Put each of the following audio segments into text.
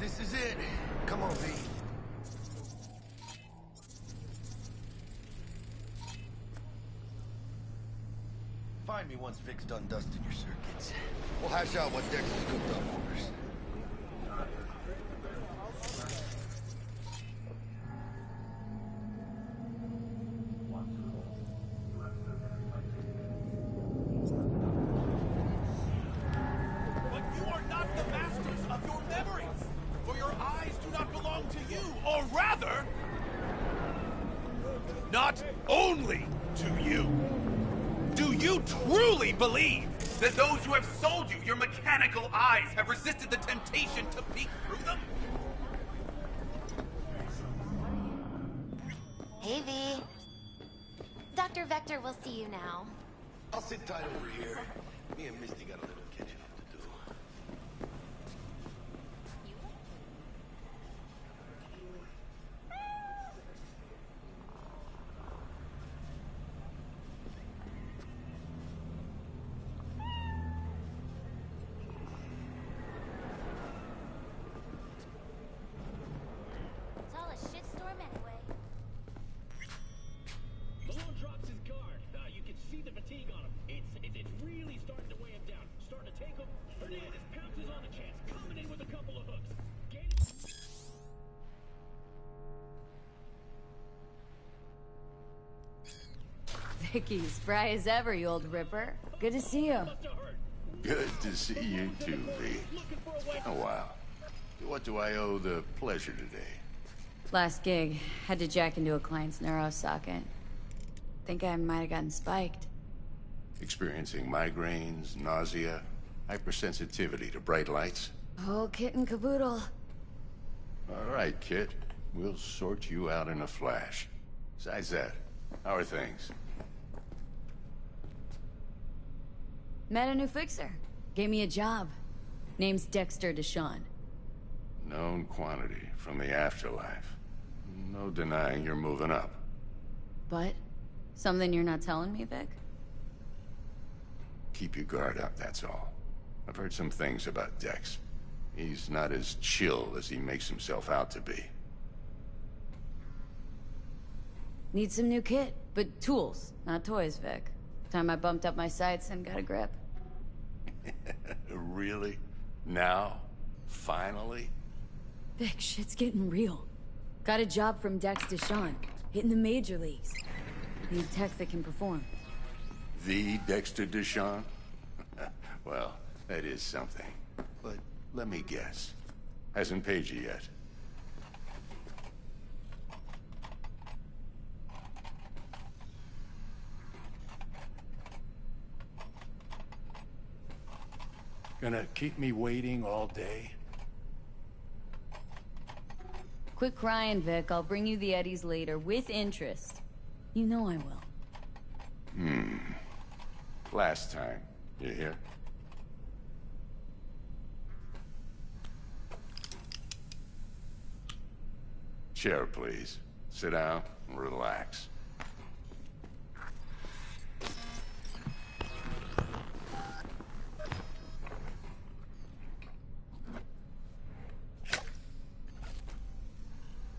This is it. Come on, V. Find me once Vic's done dusting your circuits. We'll hash out what Dex has cooked up for us. But you are not the masters of your memories, for your eyes do not belong to you, or rather, not only to you. Do you truly believe that those who have sold you your mechanical eyes have resisted the temptation to peek through them? Hey, V. Dr. Vector will see you now. I'll sit tight over here. Me and Misty got a little catching up to do. It's all a shitstorm anyway. Malone drops his guard. You can see the fatigue on him. It's really starting to weigh him down. Starting to take him. Hernandez pounces on the chest, coming in with a couple of hooks. Vicky, spry as ever, you old ripper. Good to see you. Good to see you too, V. Oh, wow. What do I owe the pleasure today? Last gig, had to jack into a client's neuro socket. Think I might have gotten spiked. Experiencing migraines, nausea, hypersensitivity to bright lights? Oh, kit and caboodle. All right, Kit. We'll sort you out in a flash. Besides that, how are things? Met a new fixer. Gave me a job. Name's Dexter Deshawn. Known quantity from the afterlife. No denying you're moving up. But? Something you're not telling me, Vic? Keep your guard up, that's all. I've heard some things about Dex. He's not as chill as he makes himself out to be. Need some new kit, but tools, not toys, Vic. Time I bumped up my sights and got a grip. Really? Now? Finally? Vic, shit's getting real. Got a job from Dex Deshawn, hitting the major leagues. Need tech that can perform. The Dexter Deshawn? Well, that is something. But let me guess. Hasn't paid you yet. Gonna keep me waiting all day? Quit crying, Vic. I'll bring you the Eddies later, with interest. You know I will. Last time. You hear? Chair, please. Sit down and relax.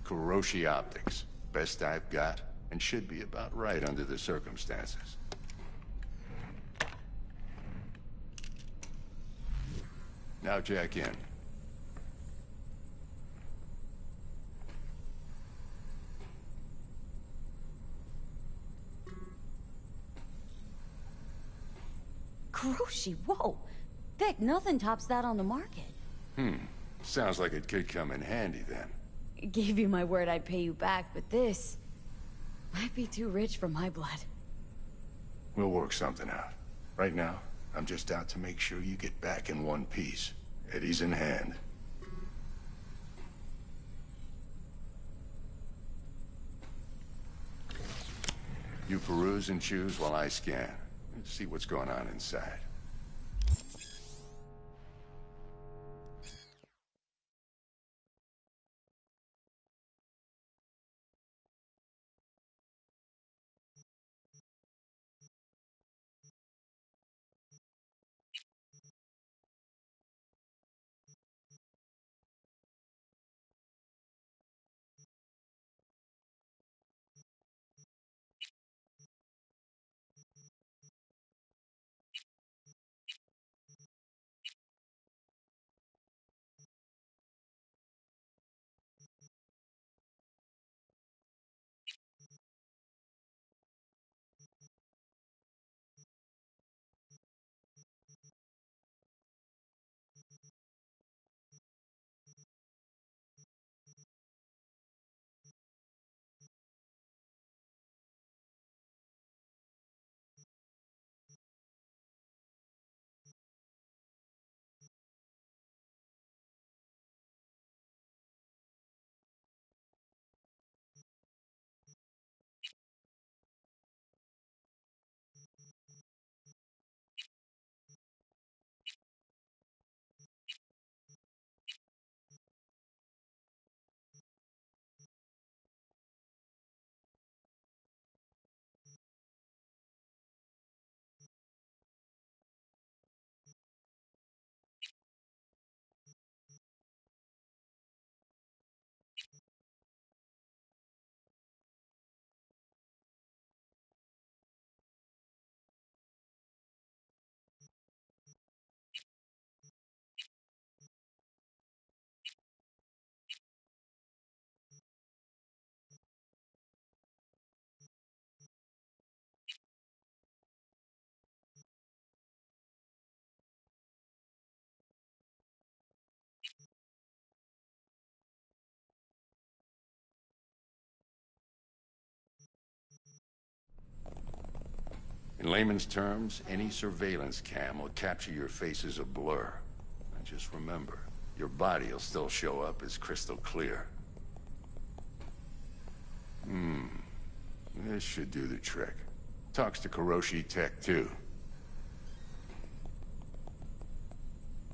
Kuroshi Optics. Best I've got, and should be about right under the circumstances. Now jack in. Kuroshi, whoa! Vic, nothing tops that on the market. Sounds like it could come in handy then. Gave you my word I'd pay you back, but this might be too rich for my blood. We'll work something out. Right now, I'm just out to make sure you get back in one piece. Eddie's in hand. You peruse and choose while I scan. See what's going on inside. In layman's terms, any surveillance cam will capture your face as a blur. And just remember, your body will still show up as crystal clear. This should do the trick. Talks to Kiroshi Tech, too.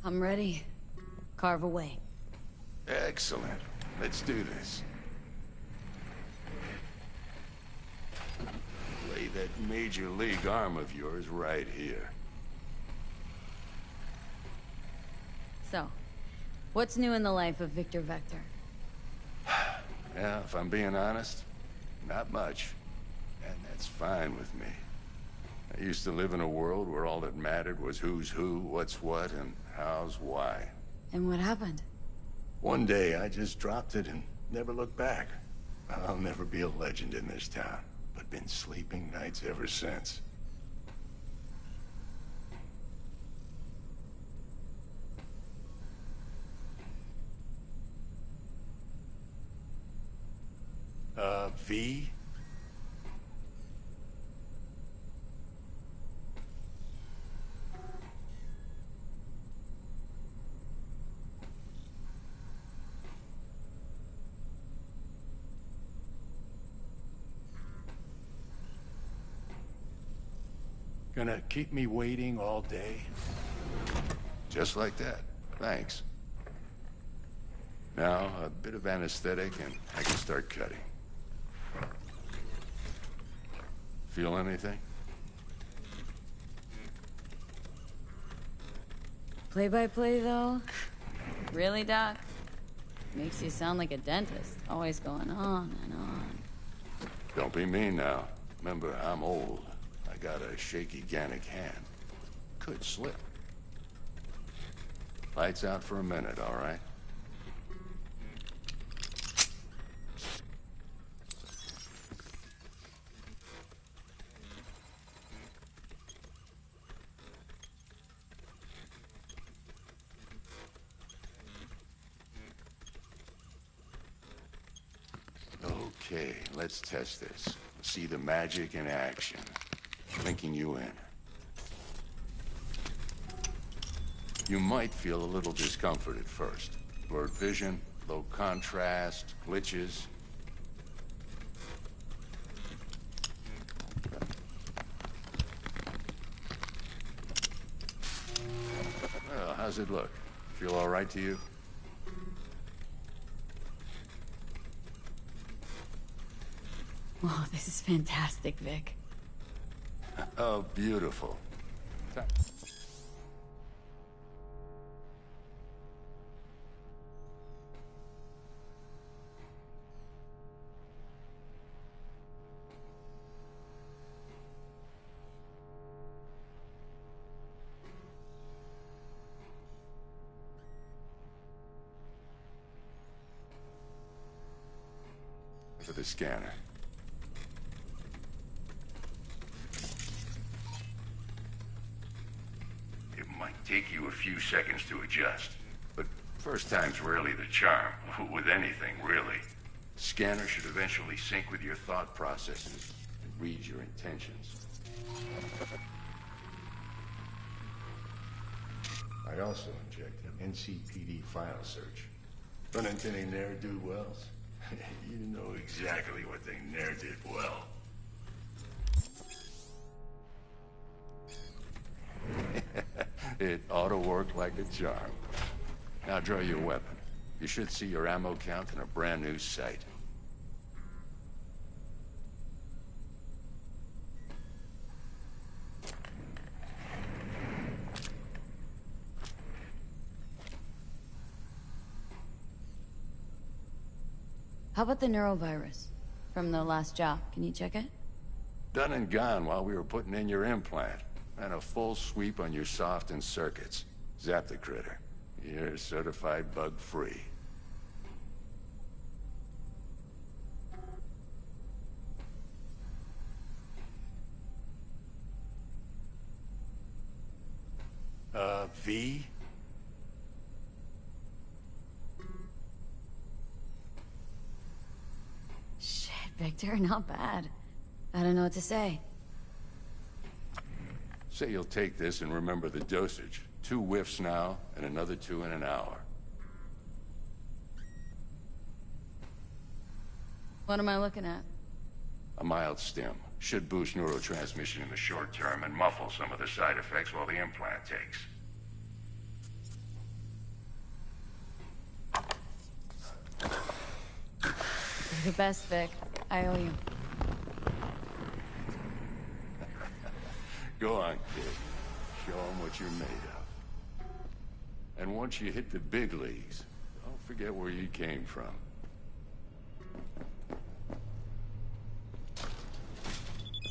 I'm ready. Carve away. Excellent. Let's do this. Lay that major league arm of yours right here. So, what's new in the life of Victor Vector? Yeah, if I'm being honest, not much. And that's fine with me. I used to live in a world where all that mattered was who's who, what's what, and how's why. And what happened? One day, I just dropped it and never looked back. I'll never be a legend in this town, but been sleeping nights ever since. V? Gonna keep me waiting all day? Just like that. Thanks. Now, a bit of anesthetic and I can start cutting. Feel anything? Play-by-play, though? Really, Doc? Makes you sound like a dentist. Always going on and on. Don't be mean now. Remember, I'm old. I got a shaky Gannic hand. Could slip. Lights out for a minute, all right? Okay, let's test this. See the magic in action. Linking you in. You might feel a little discomfort at first. Blurred vision, low contrast, glitches. Well, how's it look? Feel all right to you? Whoa, this is fantastic, Vic. Oh, beautiful. For the scanner. It might take you a few seconds to adjust, but first time's rarely the charm, with anything, really. Scanner should eventually sync with your thought processes and read your intentions. I also inject an NCPD file search. Run into any ne'er-do-wells? You know exactly what they ne'er did well. It ought to work like a charm. Now draw your weapon. You should see your ammo count in a brand new sight. How about the neurovirus from the last job? Can you check it? Done and gone while we were putting in your implant. And a full sweep on your soft and circuits. Zap the critter. You're certified bug-free. V? Shit, Victor, not bad. I don't know what to say. Say you'll take this and remember the dosage. 2 whiffs now, and another 2 in an hour. What am I looking at? A mild stim. Should boost neurotransmission in the short term and muffle some of the side effects while the implant takes. You're the best, Vic. I owe you. Go on, kid. Show them what you're made of. And once you hit the big leagues, don't forget where you came from.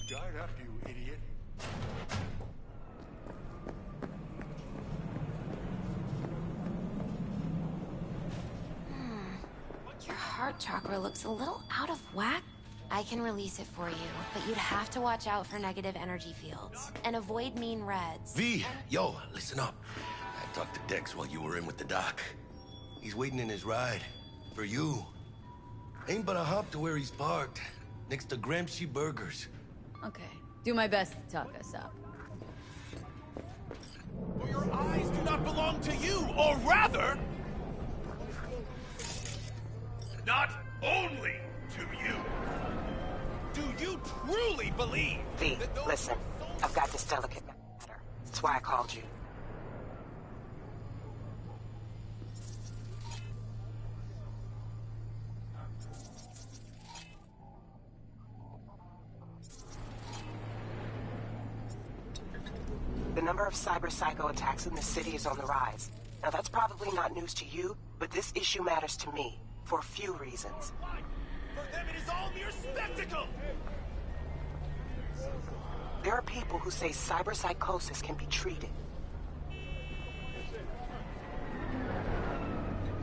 Guard up, you idiot. Your heart chakra looks a little out of whack. I can release it for you, but you'd have to watch out for negative energy fields and avoid mean reds. V, yo, listen up. I talked to Dex while you were in with the doc. He's waiting in his ride. For you. Ain't but a hop to where he's parked. Next to Gramsci Burgers. Okay. Do my best to talk us up. For your eyes do not belong to you, or rather... not only to you. Do you truly believe V, that those... listen. I've got this delicate matter. That's why I called you. The number of cyber-psycho attacks in the city is on the rise. Now that's probably not news to you, but this issue matters to me, for a few reasons. For them it is all mere spectacle! There are people who say cyberpsychosis can be treated.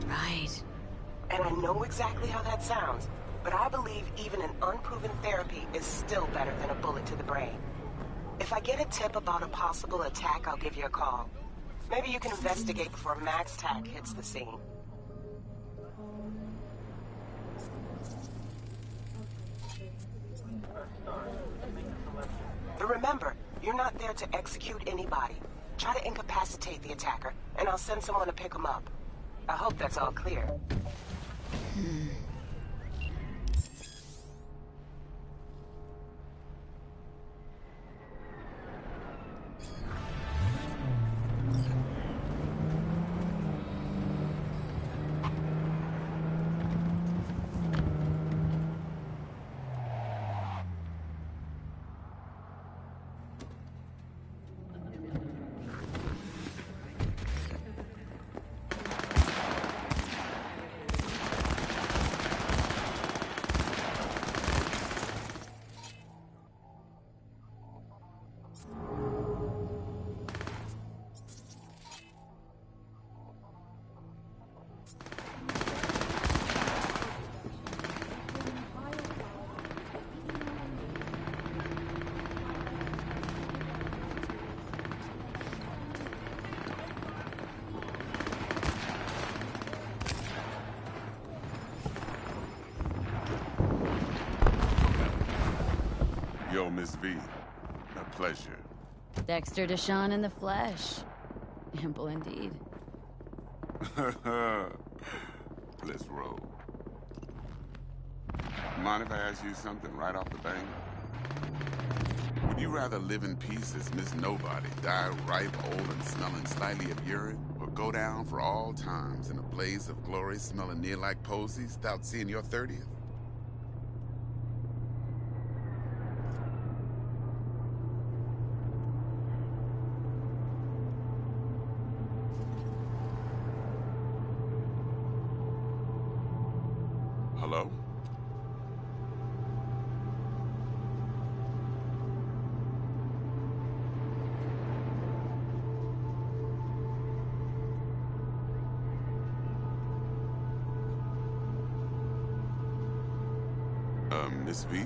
Right. And I know exactly how that sounds, but I believe even an unproven therapy is still better than a bullet to the brain. If I get a tip about a possible attack, I'll give you a call. Maybe you can investigate before Max Tack hits the scene. But remember, you're not there to execute anybody. Try to incapacitate the attacker, and I'll send someone to pick him up. I hope that's all clear. Yo, Miss V. A pleasure. Dexter Deshawn in the flesh. Ample indeed. Let's roll. Mind if I ask you something right off the bat? Would you rather live in peace as Miss Nobody, die ripe, old, and smelling slightly of urine, or go down for all times in a blaze of glory smelling near like posies without seeing your 30th? Hello? Miss V?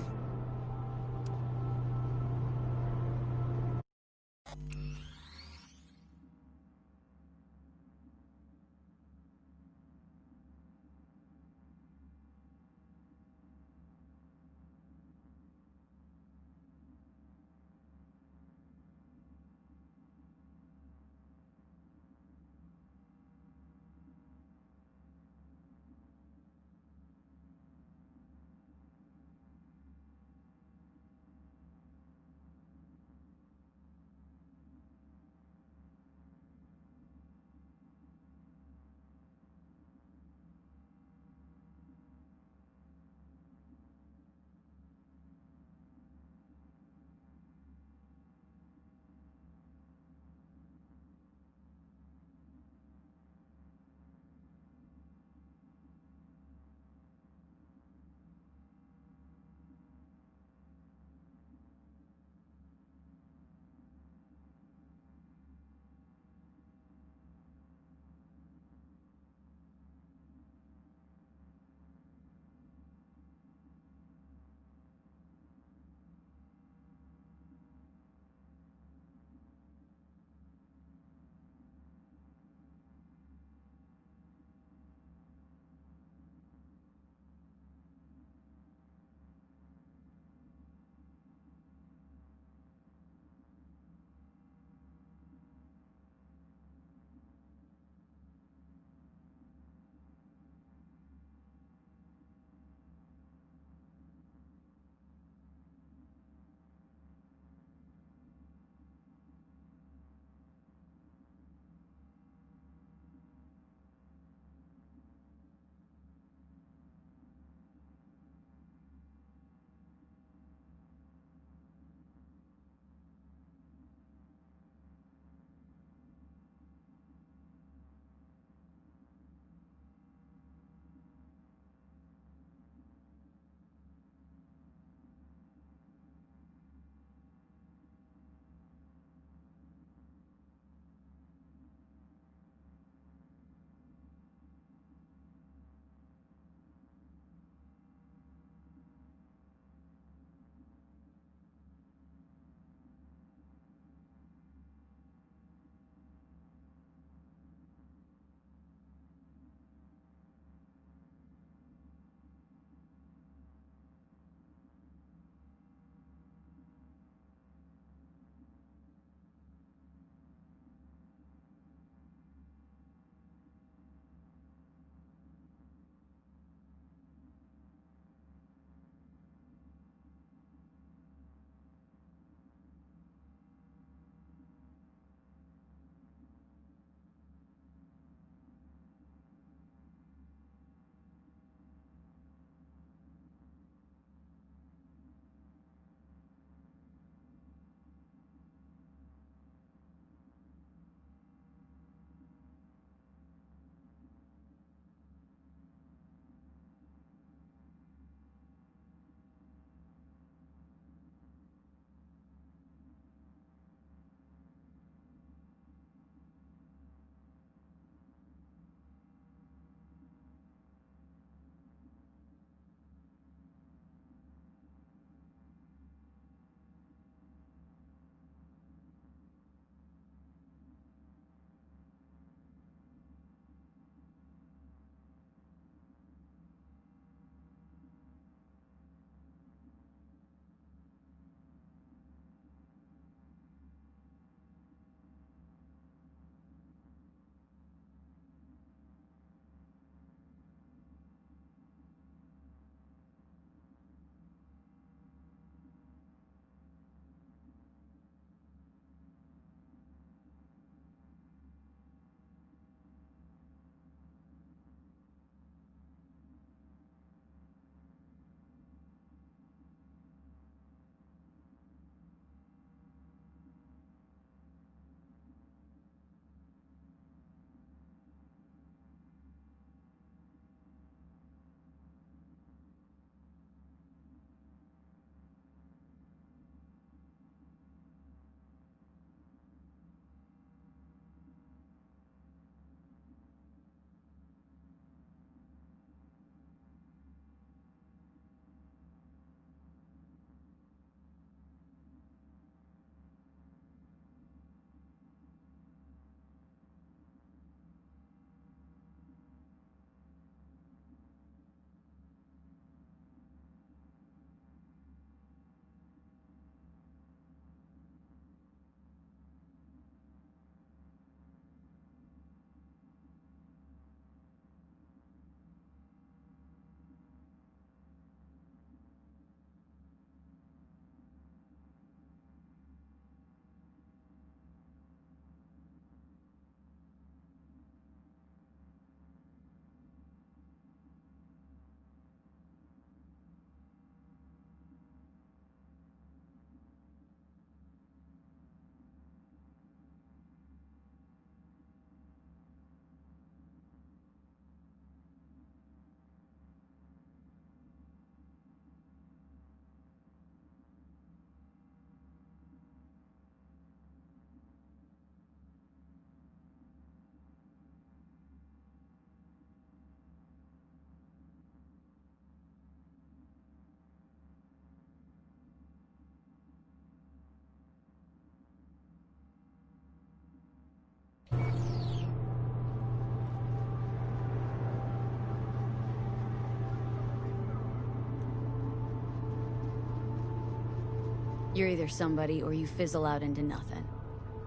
You're either somebody or you fizzle out into nothing.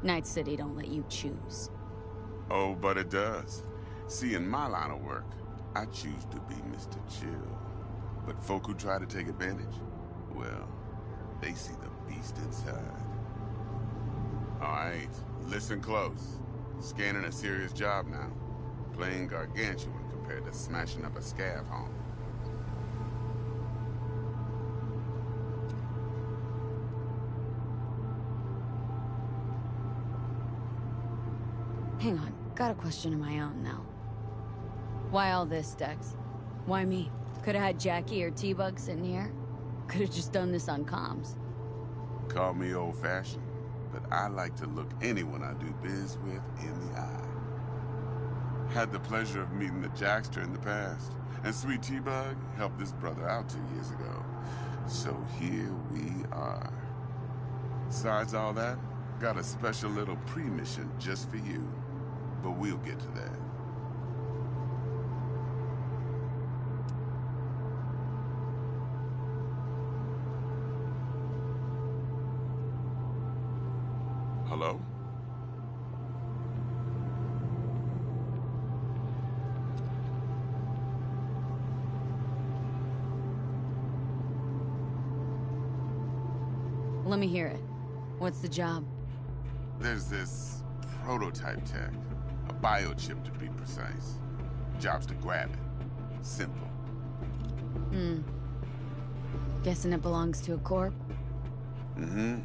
Night City don't let you choose. Oh, but it does. See, in my line of work, I choose to be Mr. Chill. But folk who try to take advantage, well, they see the beast inside. All right, listen close. Scanning a serious job now. Playing gargantuan compared to smashing up a scav home. Hang on, got a question of my own now. Why all this, Dex? Why me? Could've had Jackie or T-Bug sitting here. Could've just done this on comms. Call me old-fashioned, but I like to look anyone I do biz with in the eye. Had the pleasure of meeting the Jackster in the past, and Sweet T-Bug helped this brother out 2 years ago. So here we are. Besides all that, got a special little pre-mission just for you. But we'll get to that. Hello? Let me hear it. What's the job? There's this prototype tech. A biochip, to be precise. Job's to grab it. Simple. Guessing it belongs to a corp? Mm-hmm.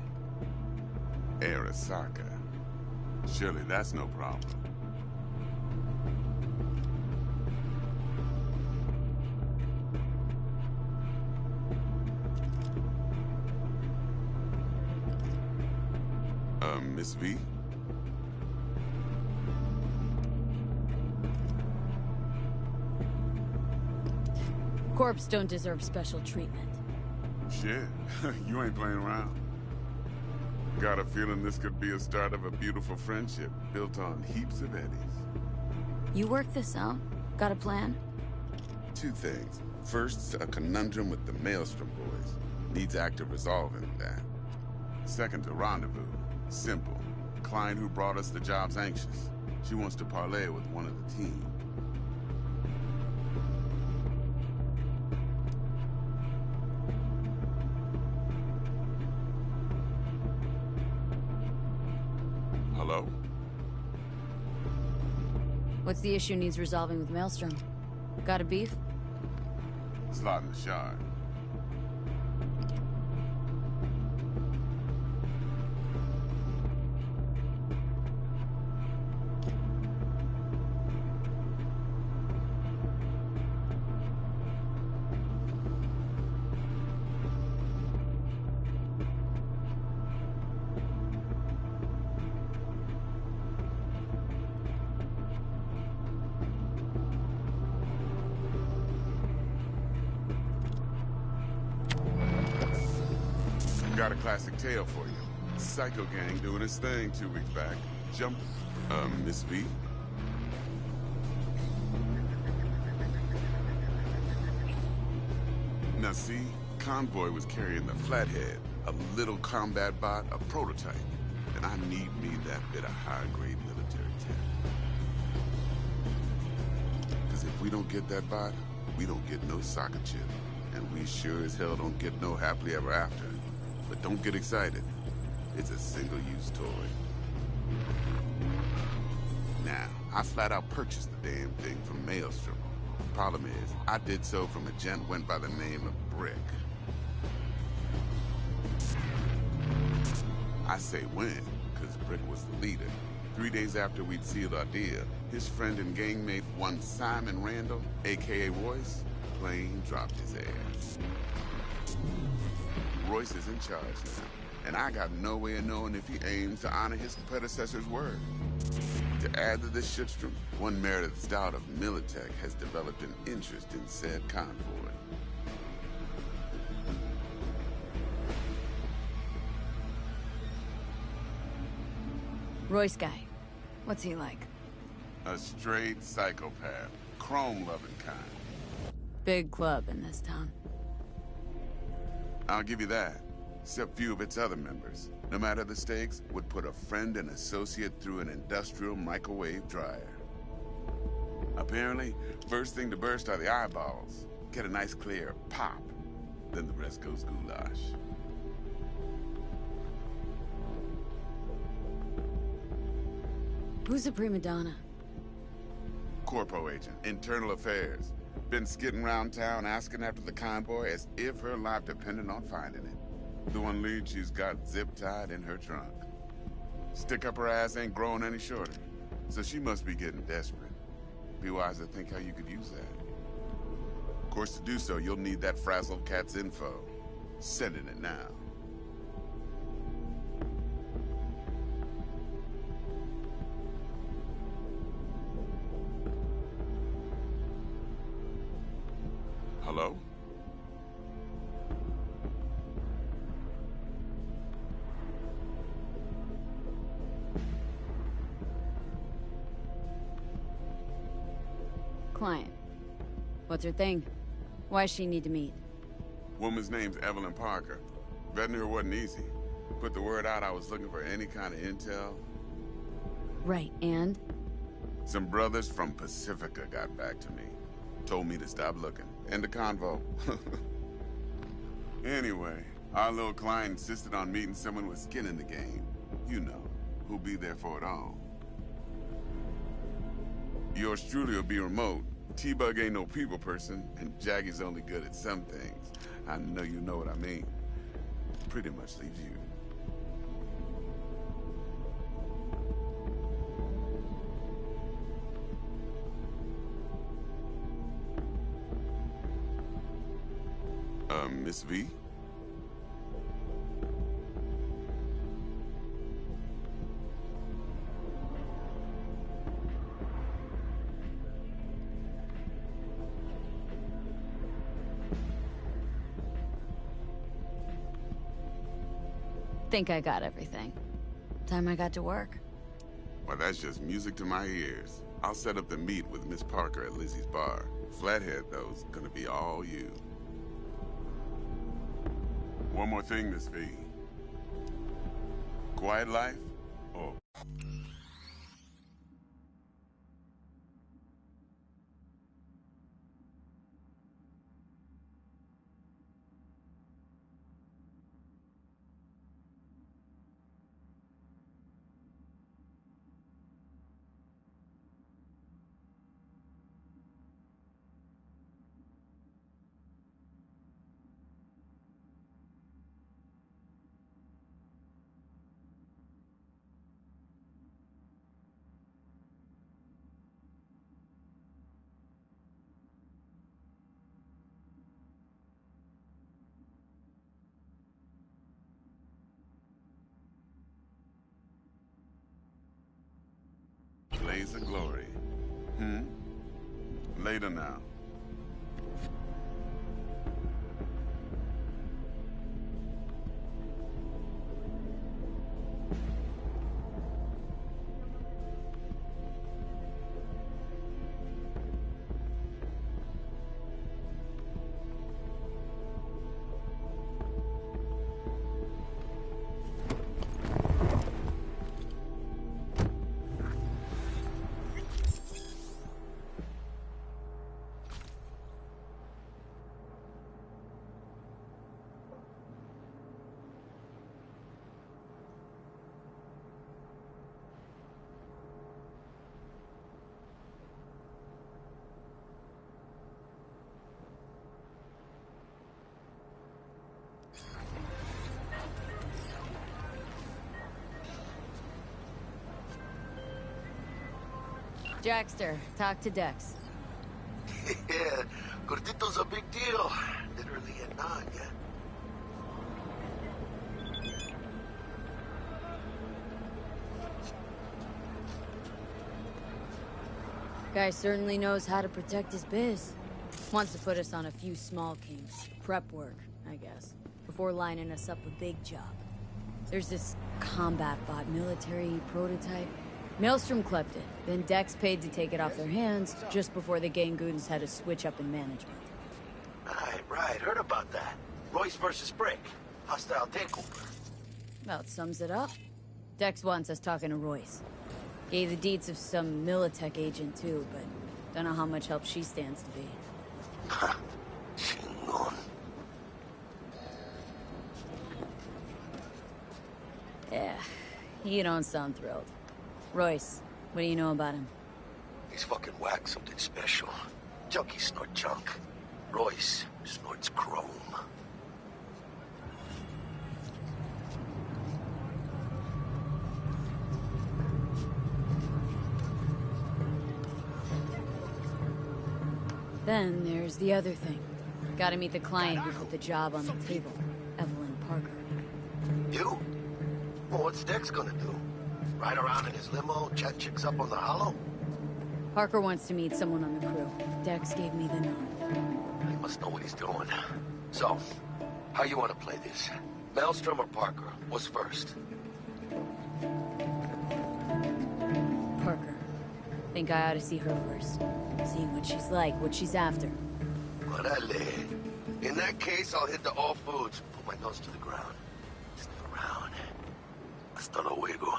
Arasaka. Surely that's no problem. Miss V? Corps don't deserve special treatment. Shit, you ain't playing around. Got a feeling this could be a start of a beautiful friendship built on heaps of eddies. You work this out? Got a plan? Two things. First, a conundrum with the Maelstrom boys. Needs active resolving that. Second, a rendezvous. Simple. Client who brought us the job's anxious. She wants to parlay with one of the team. Hello? What's the issue needs resolving with Maelstrom? Got a beef? Slot in the shard. Got a classic tale for you. Psycho Gang doing its thing 2 weeks back. Jump, Miss V? Now see, Convoy was carrying the Flathead, a little combat bot, a prototype. And I need me that bit of high-grade military tech. Because if we don't get that bot, we don't get no soccer chip. And we sure as hell don't get no happily ever after. But don't get excited. It's a single-use toy. Now, I flat out purchased the damn thing from Maelstrom. Problem is, I did so from a gent went by the name of Brick. I say when, because Brick was the leader. 3 days after we'd sealed our deal, his friend and gangmate, one Simon Randall, a.k.a. Royce, plain dropped his ass. Royce is in charge now, and I got no way of knowing if he aims to honor his predecessor's word. To add to this shitstrom, one Meredith Stout of Militech has developed an interest in said convoy. Royce guy. What's he like? A straight psychopath, chrome-loving kind. Big club in this town. I'll give you that. except few of its other members, no matter the stakes, would put a friend and associate through an industrial microwave dryer. Apparently, first thing to burst are the eyeballs. Get a nice clear pop, then the rest goes goulash. Who's the prima donna? Corpo agent, internal affairs. Been skidding around town asking after the convoy as if her life depended on finding it. The one lead she's got zip-tied in her trunk. Stick up her ass ain't growing any shorter, so she must be getting desperate. Be wise to think how you could use that. Of course, to do so, you'll need that frazzled cat's info. Sending it now. Hello? Client. What's her thing? Why does she need to meet? Woman's name's Evelyn Parker. Vetting her wasn't easy. Put the word out I was looking for any kind of intel. Right, and? Some brothers from Pacifica got back to me. Told me to stop looking. End the convo. Anyway, our little client insisted on meeting someone with skin in the game. You know, who'll be there for it all. Yours truly will be remote. T-Bug ain't no people person, and Jaggy's only good at some things. I know you know what I mean. Pretty much leaves you. Miss V? Think I got everything. Time I got to work. Well, that's just music to my ears. I'll set up the meet with Miss Parker at Lizzie's bar. Flathead, though's gonna be all you. One more thing, Miss V. Quiet life, or... Blaze of glory. Later now. Jackster, talk to Dex. Yeah, Gordito's a big deal. Literally a nod, yeah. Guy certainly knows how to protect his biz. Wants to put us on a few small kings. Prep work, I guess. Before lining us up a big job. There's this combat bot military prototype. Maelstrom clept it. Then Dex paid to take it off their hands just before the Gangoons had a switch up in management. Right. Heard about that. Royce versus Brick. Hostile takeover. About sums it up. Dex wants us talking to Royce. Gave the deeds of some Militech agent too, but don't know how much help she stands to be. Ha. Chingon. Yeah, you don't sound thrilled. Royce, what do you know about him? He's fucking whack, something special. Junkies snort junk. Royce snorts chrome. Then there's the other thing. Gotta meet the client who put the job on the table, Evelyn Parker. You? Well, what's Dex gonna do? Ride around in his limo, chat chicks up on the hollow? Parker wants to meet someone on the crew. Dex gave me the nod. He must know what he's doing. So, how you want to play this? Maelstrom or Parker? What's first? Parker. Think I ought to see her first. See what she's like, what she's after. Orale. In that case, I'll hit the all foods. Put my nose to the ground. Sniff around. Hasta luego.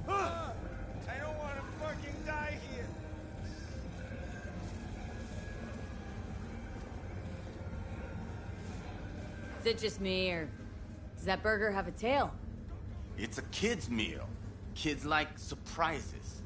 I don't want to fucking die here. Is it just me, or does that burger have a tail? It's a kid's meal. Kids like surprises.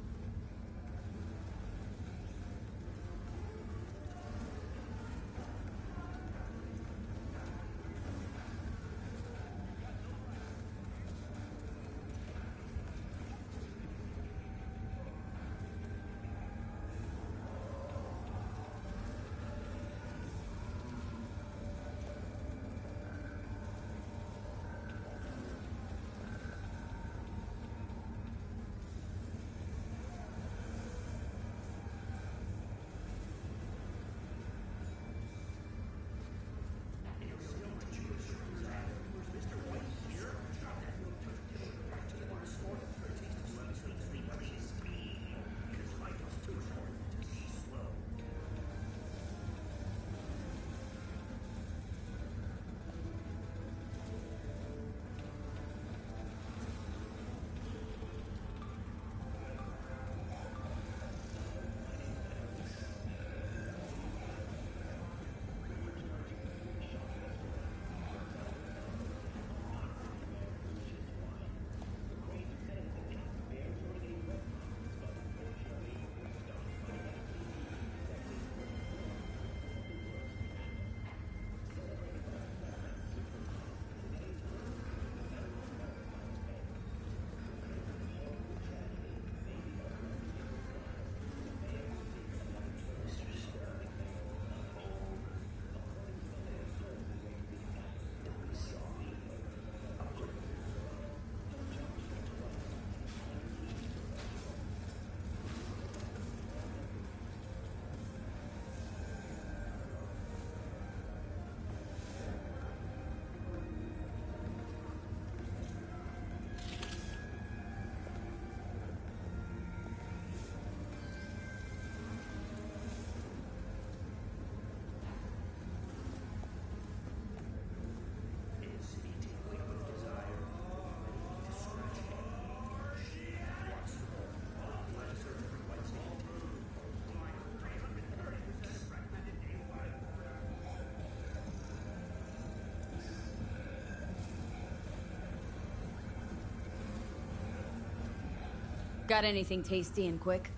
Got anything tasty and quick?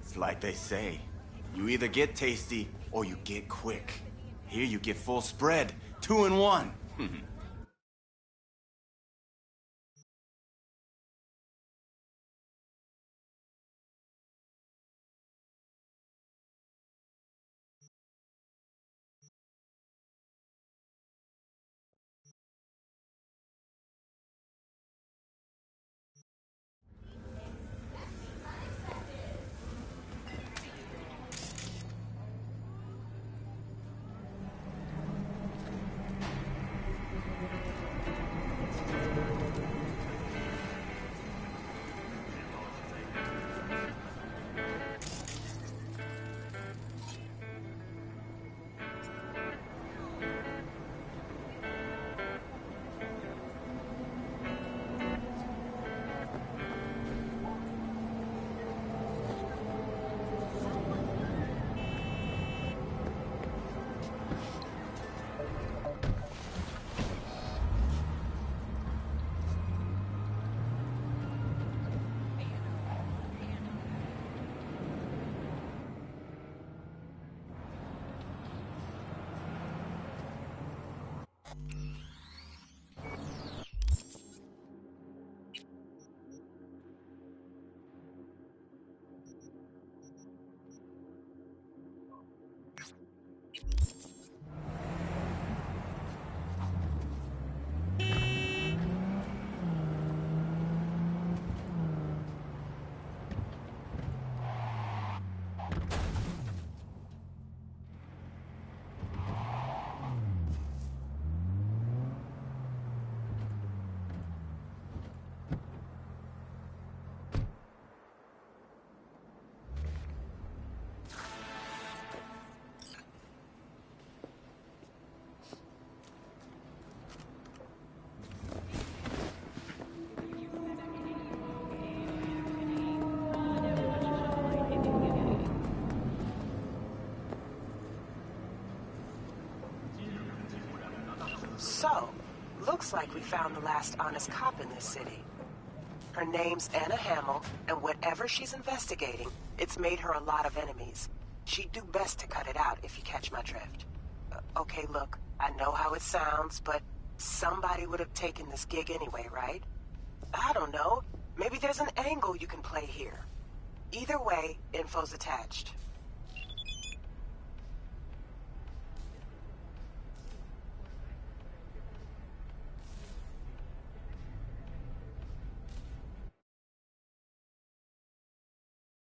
It's like they say. You either get tasty or you get quick. Here you get full spread. 2 in 1. So, looks like we found the last honest cop in this city. Her name's Anna Hamill, and whatever she's investigating, it's made her a lot of enemies. She'd do best to cut it out, if you catch my drift. Okay, look, I know how it sounds, but somebody would have taken this gig anyway, right? I don't know. Maybe there's an angle you can play here. Either way, info's attached.